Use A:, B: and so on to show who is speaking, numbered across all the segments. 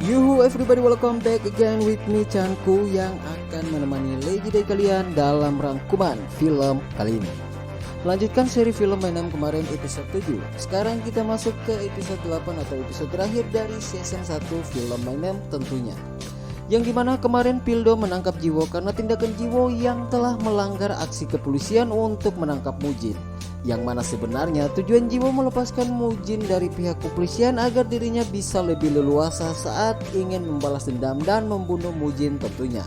A: Yuhu everybody, welcome back again with me Chanku yang akan menemani legendary kalian dalam rangkuman film kali ini. Melanjutkan seri film My Name kemarin episode 7. Sekarang kita masuk ke episode 8 atau episode terakhir dari season 1 film My Name tentunya. Yang dimana kemarin Pildo menangkap Jiwo karena tindakan Jiwo yang telah melanggar aksi kepolisian untuk menangkap Mujin. Yang mana sebenarnya tujuan Jiwo melepaskan Mujin dari pihak kepolisian agar dirinya bisa lebih leluasa saat ingin membalas dendam dan membunuh Mujin tentunya.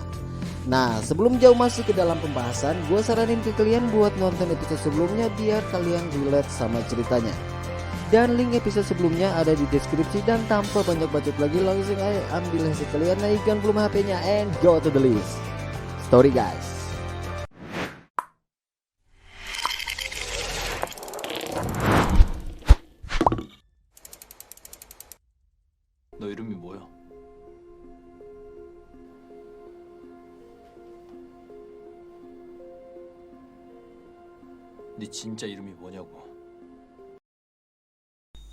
A: Nah, sebelum jauh masuk ke dalam pembahasan, gue saranin ke kalian buat nonton episode sebelumnya biar kalian relate sama ceritanya. Dan link episode sebelumnya ada di deskripsi, dan tanpa banyak bacot lagi langsung aja ambil hasil kalian, naikkan volume HP-nya and go to the list. Story guys.
B: 너 이름이 뭐야? 네 진짜 이름이 뭐냐고?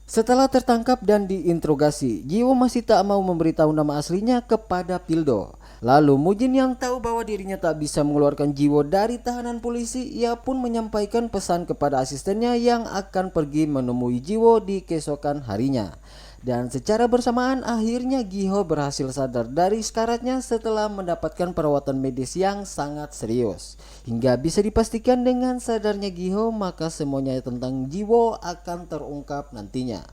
A: Setelah tertangkap dan diinterogasi, Jiwo masih tak mau memberitahu nama aslinya kepada Pildo. Lalu Mujin yang tahu bahwa dirinya tak bisa mengeluarkan Jiwo dari tahanan polisi, ia pun menyampaikan pesan kepada asistennya yang akan pergi menemui Jiwo di keesokan harinya. Dan secara bersamaan akhirnya Giho berhasil sadar dari sekaratnya setelah mendapatkan perawatan medis yang sangat serius. Hingga bisa dipastikan dengan sadarnya Giho maka semuanya tentang Jiwo akan terungkap nantinya.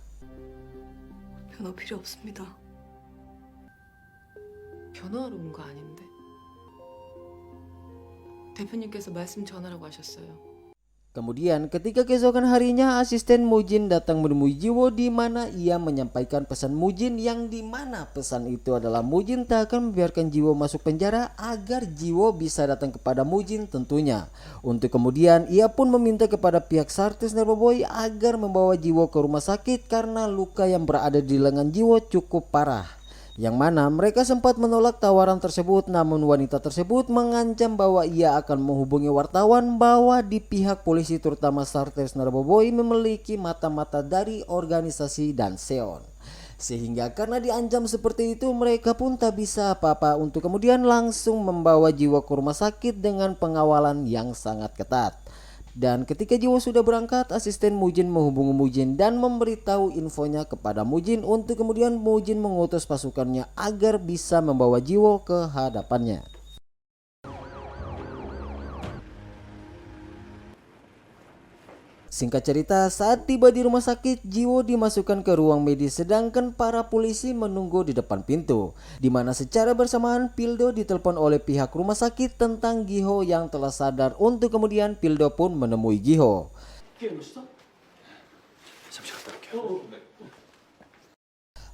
C: 변호 필요 없습니다. 변호하러 온 거 아닌데. 대표님께서 말씀 전하라고 하셨어요.
A: Kemudian ketika keesokan harinya asisten Mujin datang menemui Jiwo di mana ia menyampaikan pesan Mujin yang di mana pesan itu adalah Mujin tak akan membiarkan Jiwo masuk penjara agar Jiwo bisa datang kepada Mujin tentunya. Untuk kemudian ia pun meminta kepada pihak Sartes Narboboy agar membawa Jiwo ke rumah sakit karena luka yang berada di lengan Jiwo cukup parah. Yang mana mereka sempat menolak tawaran tersebut, namun wanita tersebut mengancam bahwa ia akan menghubungi wartawan bahwa di pihak polisi terutama Sartes Narboboy memiliki mata-mata dari organisasi dan Seon. Sehingga karena diancam seperti itu mereka pun tak bisa apa-apa untuk kemudian langsung membawa Jiwo ke rumah sakit dengan pengawalan yang sangat ketat. Dan ketika Jiwo sudah berangkat, asisten Mujin menghubungi Mujin dan memberitahu infonya kepada Mujin untuk kemudian Mujin mengutus pasukannya agar bisa membawa Jiwo ke hadapannya. Singkat cerita, saat tiba di rumah sakit, Jiwo dimasukkan ke ruang medis sedangkan para polisi menunggu di depan pintu. Di mana secara bersamaan Pildo ditelepon oleh pihak rumah sakit tentang Giho yang telah sadar untuk kemudian Pildo pun menemui Giho.
B: 잠시 갔다 올게요.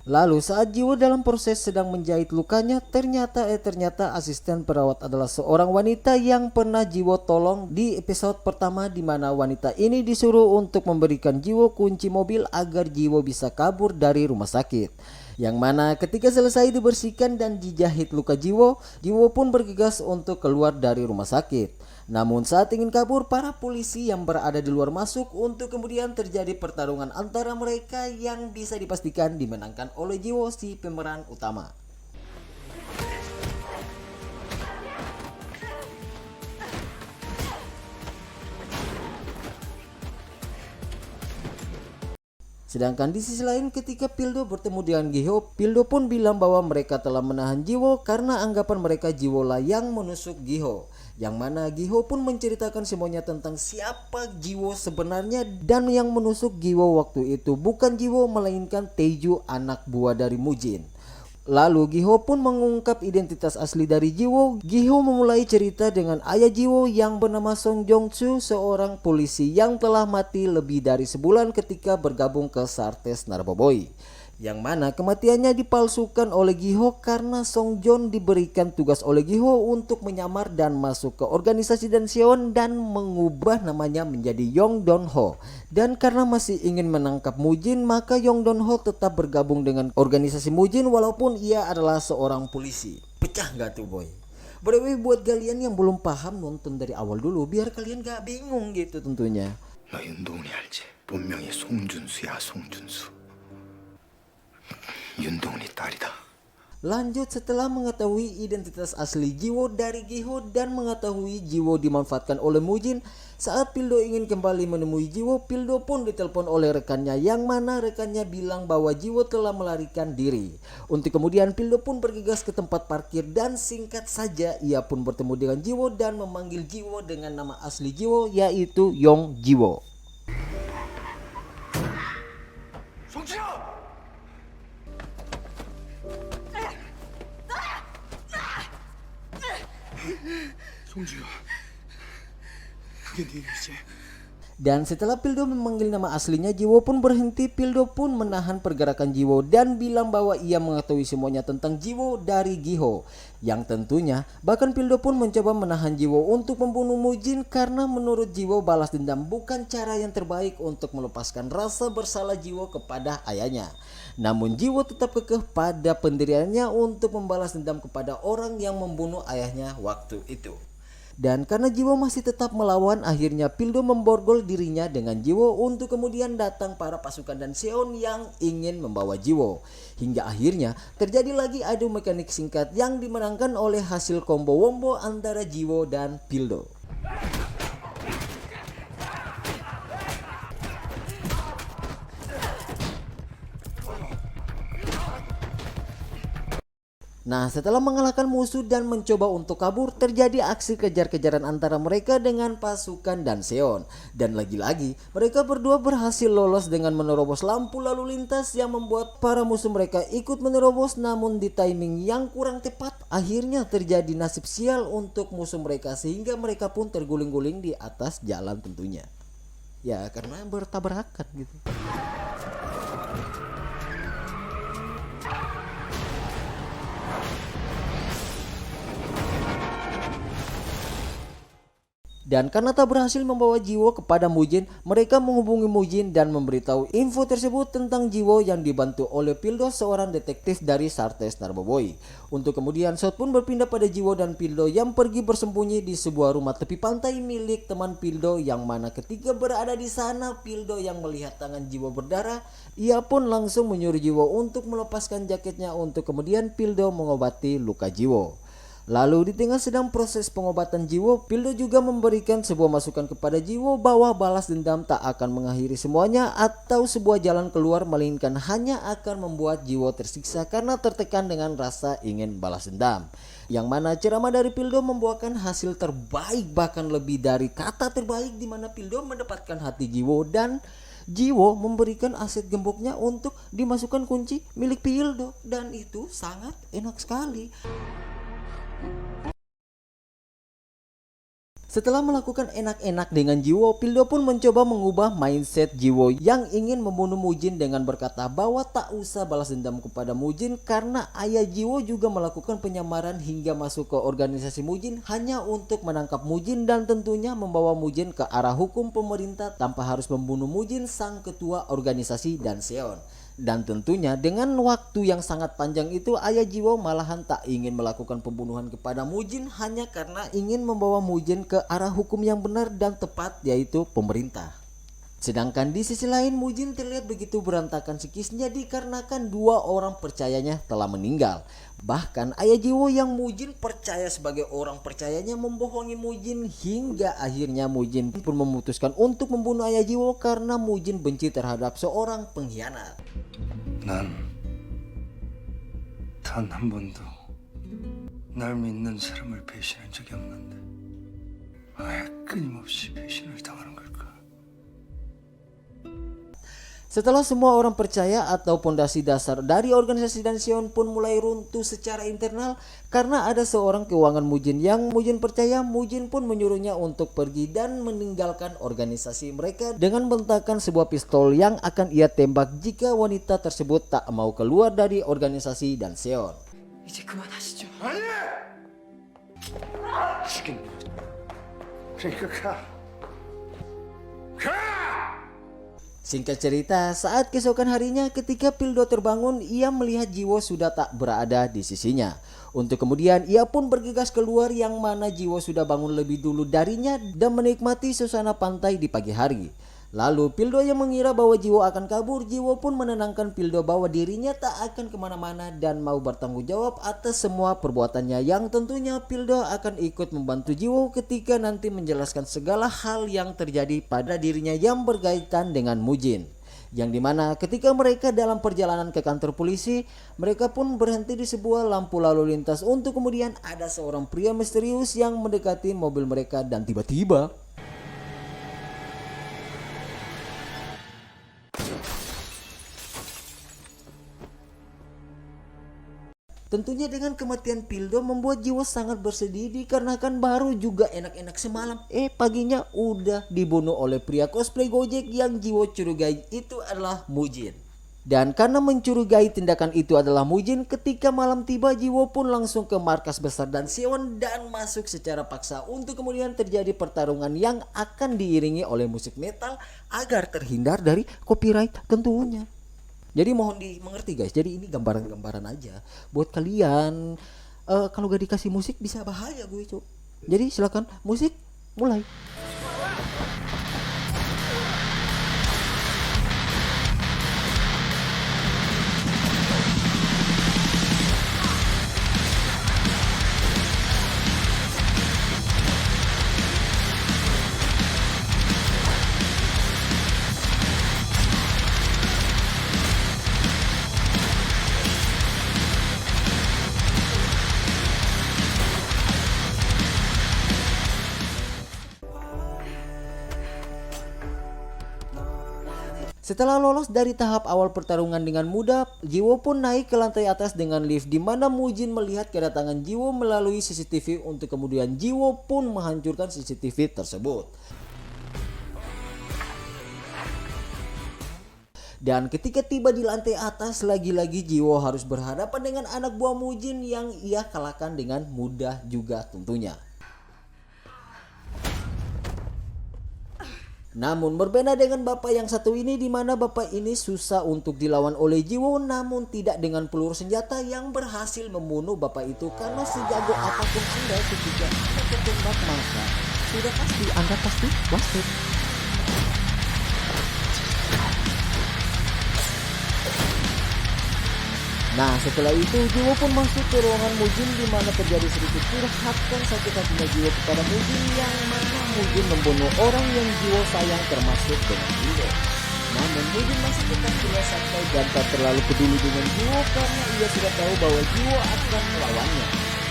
A: Lalu saat Jiwo dalam proses sedang menjahit lukanya, ternyata asisten perawat adalah seorang wanita yang pernah Jiwo tolong di episode pertama, di mana wanita ini disuruh untuk memberikan Jiwo kunci mobil agar Jiwo bisa kabur dari rumah sakit. Yang mana ketika selesai dibersihkan dan dijahit luka Jiwo, Jiwo pun bergegas untuk keluar dari rumah sakit. Namun saat ingin kabur, para polisi yang berada di luar masuk untuk kemudian terjadi pertarungan antara mereka yang bisa dipastikan dimenangkan oleh Jiwo si pemeran utama. Sedangkan di sisi lain ketika Pildo bertemu dengan Giho, Pildo pun bilang bahwa mereka telah menahan Jiwo karena anggapan mereka Jiwo lah yang menusuk Giho. Yang mana Giho pun menceritakan semuanya tentang siapa Jiwo sebenarnya, dan yang menusuk Giho waktu itu bukan Jiwo melainkan Taeju, anak buah dari Mujin. Lalu Giho pun mengungkap identitas asli dari Jiwo. Giho memulai cerita dengan ayah Jiwo yang bernama Song Jong-soo, seorang polisi yang telah mati lebih dari sebulan ketika bergabung ke Sartes Narboboy. Yang mana kematiannya dipalsukan oleh Giho karena Song Jon diberikan tugas oleh Giho untuk menyamar dan masuk ke organisasi dan Seon dan mengubah namanya menjadi Yong Don Ho. Dan karena masih ingin menangkap Mujin, maka Yong Don Ho tetap bergabung dengan organisasi Mujin walaupun ia adalah seorang polisi. Pecah gak tuh boy? By the way, buat kalian yang belum paham, nonton dari awal dulu biar kalian gak bingung gitu tentunya.
D: 너 윤동훈이 알지? 본명이 송준수야, 송준수. 윤동훈이 딸이다.
A: Lanjut, setelah mengetahui identitas asli Jiwo dari Giho dan mengetahui Jiwo dimanfaatkan oleh Mujin, saat Pildo ingin kembali menemui Jiwo, Pildo pun ditelepon oleh rekannya yang mana rekannya bilang bahwa Jiwo telah melarikan diri. Untuk kemudian Pildo pun bergegas ke tempat parkir dan singkat saja ia pun bertemu dengan Jiwo dan memanggil Jiwo dengan nama asli Jiwo yaitu Yong Jiwo.
D: 송주야, 그게 네 일이지?
A: Dan setelah Pildo memanggil nama aslinya, Jiwo pun berhenti. Pildo pun menahan pergerakan Jiwo dan bilang bahwa ia mengetahui semuanya tentang Jiwo dari Giho. Yang tentunya bahkan Pildo pun mencoba menahan Jiwo untuk membunuh Mujin karena menurut Jiwo balas dendam bukan cara yang terbaik untuk melepaskan rasa bersalah Jiwo kepada ayahnya. Namun Jiwo tetap kekeh pada pendiriannya untuk membalas dendam kepada orang yang membunuh ayahnya waktu itu. Dan karena Jiwo masih tetap melawan, akhirnya Pildo memborgol dirinya dengan Jiwo untuk kemudian datang para pasukan dan Seon yang ingin membawa Jiwo. Hingga akhirnya terjadi lagi adu mekanik singkat yang dimenangkan oleh hasil combo wombo antara Jiwo dan Pildo. Nah, setelah mengalahkan musuh dan mencoba untuk kabur, terjadi aksi kejar-kejaran antara mereka dengan pasukan dan Seon. Dan lagi-lagi, mereka berdua berhasil lolos dengan menerobos lampu lalu lintas yang membuat para musuh mereka ikut menerobos, namun di timing yang kurang tepat, akhirnya terjadi nasib sial untuk musuh mereka sehingga mereka pun terguling-guling di atas jalan tentunya. Ya, karena bertabrakan gitu. Dan karena tak berhasil membawa Jiwo kepada Mujin, mereka menghubungi Mujin dan memberitahu info tersebut tentang Jiwo yang dibantu oleh Pildo, seorang detektif dari Sartes Narboboy. Untuk kemudian Shot pun berpindah pada Jiwo dan Pildo yang pergi bersembunyi di sebuah rumah tepi pantai milik teman Pildo, yang mana ketika berada di sana Pildo yang melihat tangan Jiwo berdarah, ia pun langsung menyuruh Jiwo untuk melepaskan jaketnya untuk kemudian Pildo mengobati luka Jiwo. Lalu di tengah sedang proses pengobatan Jiwo, Pildo juga memberikan sebuah masukan kepada Jiwo bahwa balas dendam tak akan mengakhiri semuanya atau sebuah jalan keluar, melainkan hanya akan membuat Jiwo tersiksa karena tertekan dengan rasa ingin balas dendam. Yang mana ceramah dari Pildo membuahkan hasil terbaik, bahkan lebih dari kata terbaik, di mana Pildo mendapatkan hati Jiwo dan Jiwo memberikan aset gemboknya untuk dimasukkan kunci milik Pildo, dan itu sangat enak sekali. Setelah melakukan enak-enak dengan Jiwo, Pildo pun mencoba mengubah mindset Jiwo yang ingin membunuh Mujin dengan berkata bahwa tak usah balas dendam kepada Mujin karena ayah Jiwo juga melakukan penyamaran hingga masuk ke organisasi Mujin hanya untuk menangkap Mujin dan tentunya membawa Mujin ke arah hukum pemerintah tanpa harus membunuh Mujin, sang ketua organisasi dan Seon. Dan tentunya dengan waktu yang sangat panjang itu, ayah Jiwo malahan tak ingin melakukan pembunuhan kepada Mujin hanya karena ingin membawa Mujin ke arah hukum yang benar dan tepat, yaitu pemerintah. Sedangkan di sisi lain, Mujin terlihat begitu berantakan psikisnya dikarenakan dua orang percayanya telah meninggal. Bahkan ayah Jiwo yang Mujin percaya sebagai orang percayanya membohongi Mujin hingga akhirnya Mujin pun memutuskan untuk membunuh ayah Jiwo karena Mujin benci terhadap seorang pengkhianat.
D: 난 단 한 번도 날 믿는 사람을 배신한 적이 없는데 왜 끊임없이 배신을 당하는 걸까?
A: Setelah semua orang percaya atau pondasi dasar dari organisasi dan Seon pun mulai runtuh secara internal karena ada seorang keuangan Mujin yang Mujin percaya, Mujin pun menyuruhnya untuk pergi dan meninggalkan organisasi mereka dengan bentakan sebuah pistol yang akan ia tembak jika wanita tersebut tak mau keluar dari organisasi dan Seon.
C: 이제 그만하시죠.
D: 죽인 그러니까 가.
A: Singkat cerita, saat keesokan harinya ketika Pildo terbangun, ia melihat Jiwo sudah tak berada di sisinya. Untuk kemudian ia pun bergegas keluar, yang mana Jiwo sudah bangun lebih dulu darinya dan menikmati suasana pantai di pagi hari. Lalu Pildo yang mengira bahwa Jiwo akan kabur, Jiwo pun menenangkan Pildo bahwa dirinya tak akan kemana-mana dan mau bertanggung jawab atas semua perbuatannya, yang tentunya Pildo akan ikut membantu Jiwo ketika nanti menjelaskan segala hal yang terjadi pada dirinya yang berkaitan dengan Mujin. Yang dimana ketika mereka dalam perjalanan ke kantor polisi, mereka pun berhenti di sebuah lampu lalu lintas untuk kemudian ada seorang pria misterius yang mendekati mobil mereka dan tiba-tiba tentunya dengan kematian Pildo membuat Jiwo sangat bersedih dikarenakan baru juga enak-enak semalam paginya udah dibunuh oleh pria cosplay Gojek yang Jiwo curigai itu adalah Mujin. Dan karena mencurigai tindakan itu adalah Mujin, ketika malam tiba Jiwo pun langsung ke markas besar dan Siwon dan masuk secara paksa untuk kemudian terjadi pertarungan yang akan diiringi oleh musik metal agar terhindar dari copyright tentunya. Jadi mohon dimengerti guys, jadi ini gambaran-gambaran aja buat kalian. Kalau gak dikasih musik bisa bahaya gue cok. Jadi silakan musik mulai. Setelah lolos dari tahap awal pertarungan dengan mudah, Jiwo pun naik ke lantai atas dengan lift di mana Mujin melihat kedatangan Jiwo melalui CCTV untuk kemudian Jiwo pun menghancurkan CCTV tersebut. Dan ketika tiba di lantai atas, lagi-lagi Jiwo harus berhadapan dengan anak buah Mujin yang ia kalahkan dengan mudah juga tentunya. Namun berbeda dengan bapak yang satu ini, di mana bapak ini susah untuk dilawan oleh Jiwo, namun tidak dengan peluru senjata yang berhasil membunuh bapak itu, karena sejago apapun Anda ketika Anda tertembak maka sudah pasti Anda pasti wasted. Nah setelah itu Jiwo pun masuk ke ruangan Mujin di mana terjadi sedikit curhatan sakit hatinya Jiwo kepada Mujin, yang mana Mujin membunuh orang yang Jiwo sayang termasuk dengan Jiwo. Namun Mujin masih tetap gila santai dan tak terlalu peduli dengan Jiwo karena ia sudah tahu bahwa Jiwo akan melawannya.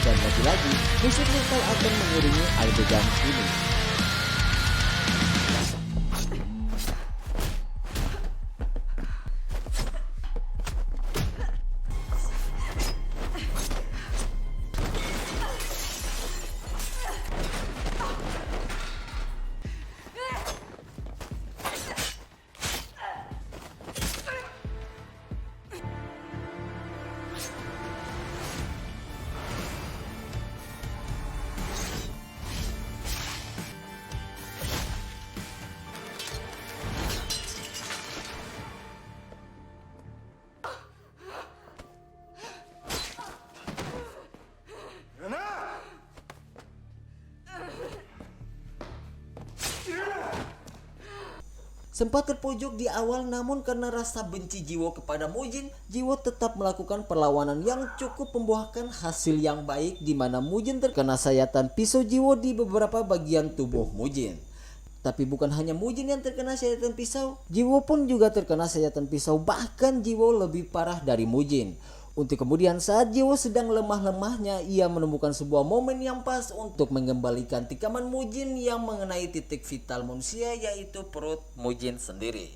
A: Dan lagi-lagi musik metal akan mengiringi adegan ini. Sempat terpojok di awal, namun karena rasa benci Jiwo kepada Mujin, Jiwo tetap melakukan perlawanan yang cukup membuahkan hasil yang baik, di mana Mujin terkena sayatan pisau Jiwo di beberapa bagian tubuh Mujin. Tapi bukan hanya Mujin yang terkena sayatan pisau, Jiwo pun juga terkena sayatan pisau, bahkan Jiwo lebih parah dari Mujin. Untuk kemudian saat Jiwo sedang lemah-lemahnya, ia menemukan sebuah momen yang pas untuk mengembalikan tikaman Mujin yang mengenai titik vital manusia, yaitu perut Mujin sendiri.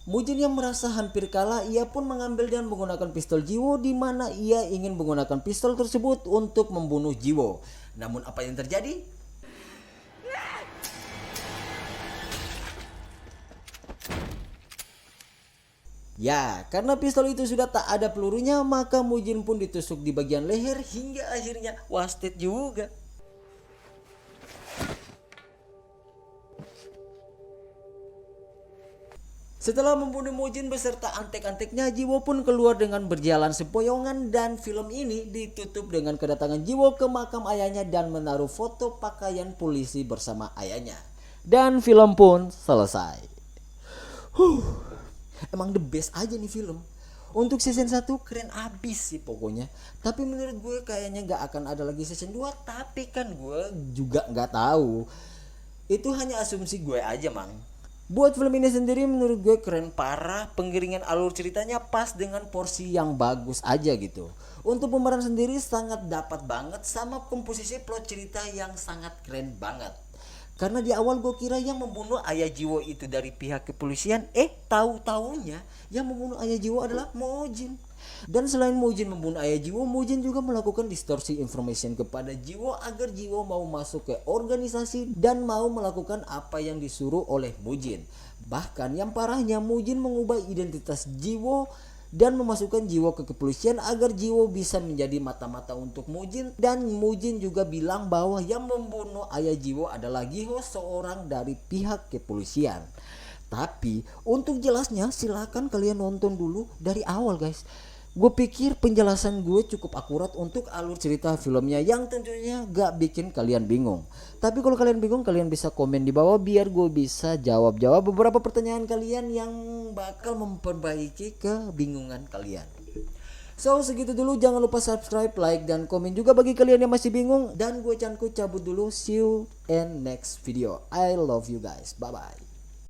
A: Mujin yang merasa hampir kalah, ia pun mengambil dan menggunakan pistol Jiwo, di mana ia ingin menggunakan pistol tersebut untuk membunuh Jiwo. Namun apa yang terjadi? Ya, karena pistol itu sudah tak ada pelurunya, maka Mujin pun ditusuk di bagian leher hingga akhirnya wasted juga. Setelah membunuh Mujin beserta antek-anteknya, Jiwo pun keluar dengan berjalan sempoyongan dan film ini ditutup dengan kedatangan Jiwo ke makam ayahnya dan menaruh foto pakaian polisi bersama ayahnya. Dan film pun selesai. Emang the best aja nih film. Untuk season 1 keren abis sih pokoknya. Tapi menurut gue kayaknya gak akan ada lagi season 2. Tapi kan gue juga gak tahu. Itu hanya asumsi gue aja mang. Buat film ini sendiri menurut gue keren parah. Pengiringan alur ceritanya pas dengan porsi yang bagus aja gitu. Untuk pemeran sendiri sangat dapat banget. Sama komposisi plot cerita yang sangat keren banget. Karena di awal gue kira yang membunuh ayah Jiwo itu dari pihak kepolisian. Tahu-taunya yang membunuh ayah Jiwo adalah Mujin. Dan selain Mujin membunuh ayah Jiwo, Mujin juga melakukan distorsi information kepada Jiwo agar Jiwo mau masuk ke organisasi dan mau melakukan apa yang disuruh oleh Mujin. Bahkan yang parahnya Mujin mengubah identitas Jiwo dan memasukkan Jiwo ke kepolisian agar Jiwo bisa menjadi mata-mata untuk Mujin. Dan Mujin juga bilang bahwa yang membunuh ayah Jiwo adalah Giho, seorang dari pihak kepolisian. Tapi untuk jelasnya silahkan kalian nonton dulu dari awal guys. Gue pikir penjelasan gue cukup akurat untuk alur cerita filmnya yang tentunya gak bikin kalian bingung. Tapi kalau kalian bingung kalian bisa komen di bawah biar gue bisa jawab beberapa pertanyaan kalian yang bakal memperbaiki kebingungan kalian. So segitu dulu, jangan lupa subscribe, like, dan komen juga bagi kalian yang masih bingung. Dan gue Chanku cabut dulu, see you in next video. I love you guys, bye bye.